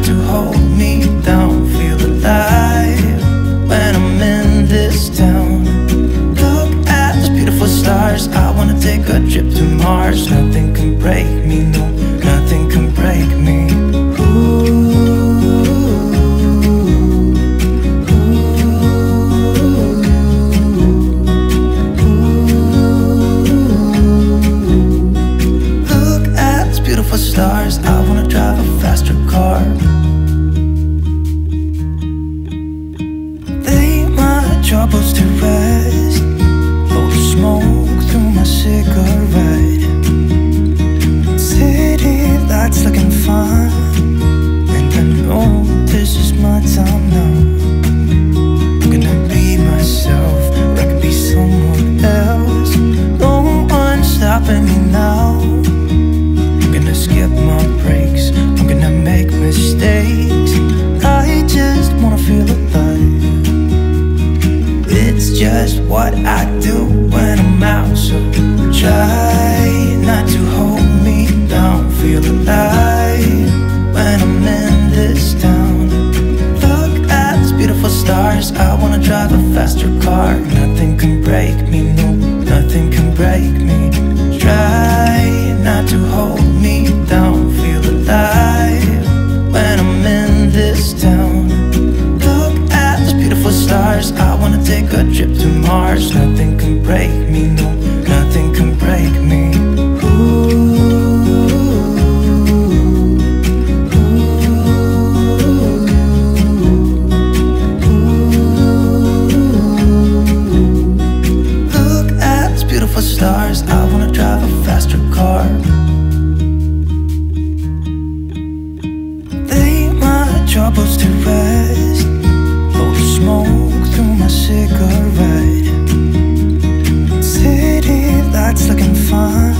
to hold me down. Feel alive when I'm in this town. Look at those beautiful stars. I wanna take a trip to Mars. Nothing can break me, no, nothing can break me. Stars, I wanna drive a faster car. Lay my troubles to rest. Blow the smoke through my cigarette. City lights looking fine, and I know this is my time now. I'm gonna be myself, or I could be someone else. No one's stopping me now. Skip my breaks, I'm gonna make mistakes. I just wanna feel alive. It's just what I do when I'm out, so try not to hold me down. Feel alive when I'm in this town. Look at these beautiful stars. I wanna drive a faster car. Nothing can break me, no, nothing can break me. Try not to hold me down. Feel alive when I'm in this town. Look at those beautiful stars. I wanna take a trip to Mars. Nothing can break me, no, nothing can break me. Look at those beautiful stars. I wanna drive a faster car. Troubles to rest. Blow the smoke through my cigarette. City lights looking fine,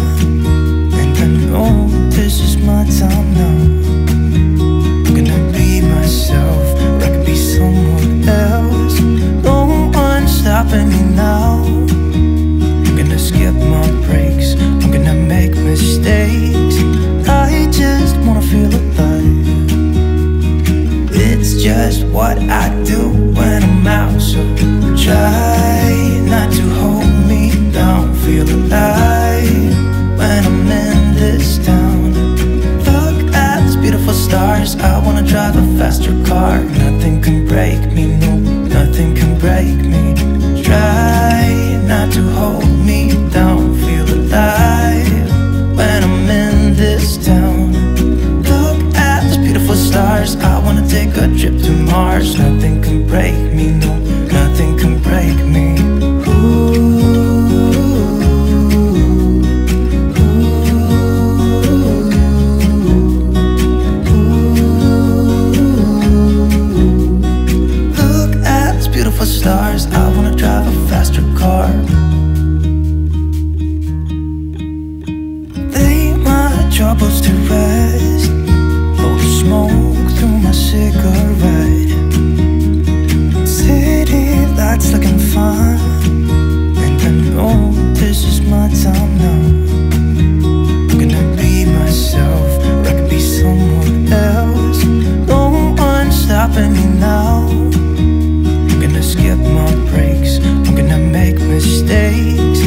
and I know this is my time now. I'm gonna be myself, or I could be someone else. No one's stopping me now. I'm gonna skip my breaks, I'm gonna make mistakes. I just wanna feel alive. It's just what I do when I'm out, so try not to hold me down. Feel alive when I'm in this town. Look at these beautiful stars. I wanna drive a faster car. Nothing can break me, no, nothing can break me. Try not to hold me down. Feel alive when I'm in this town. Stars, I wanna take a trip to Mars. Nothing can break me, no, nothing can break me. Look at these beautiful stars. I wanna drive a faster car. Lay my troubles to rest. Smoke through my cigarette. City lights looking fine, and I know this is my time now. I'm gonna be myself, or I could be someone else. No one's stopping me now. I'm gonna skip my breaks, I'm gonna make mistakes.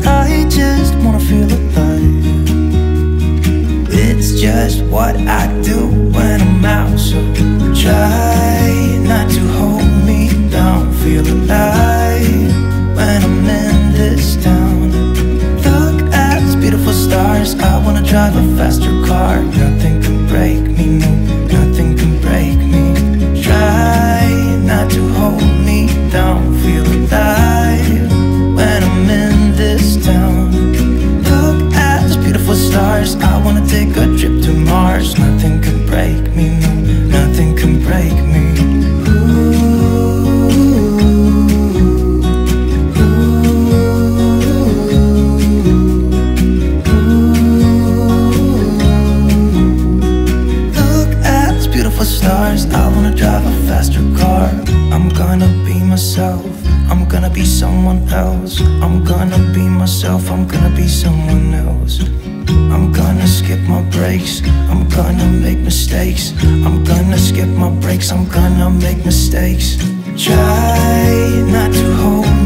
I just wanna feel alive. It's just what I do when I'm out, so try not to hold me down. Feel alive when I'm in this town. Look at these beautiful stars. I wanna drive a faster car. Nothing can break me, no, nothing can break me. Try not to hold me down. Feel alive when I'm in this town. Look at these beautiful stars. I wanna take a trip to Mars. Nothing can break me, no, nothing can break me. Look at these beautiful stars. I wanna drive a faster car. I'm gonna be myself, I'm gonna be someone else. I'm gonna be myself, I'm gonna be someone else. I'm gonna skip my breaks, I'm gonna make mistakes. I'm gonna skip my breaks, I'm gonna make mistakes. Try not to hold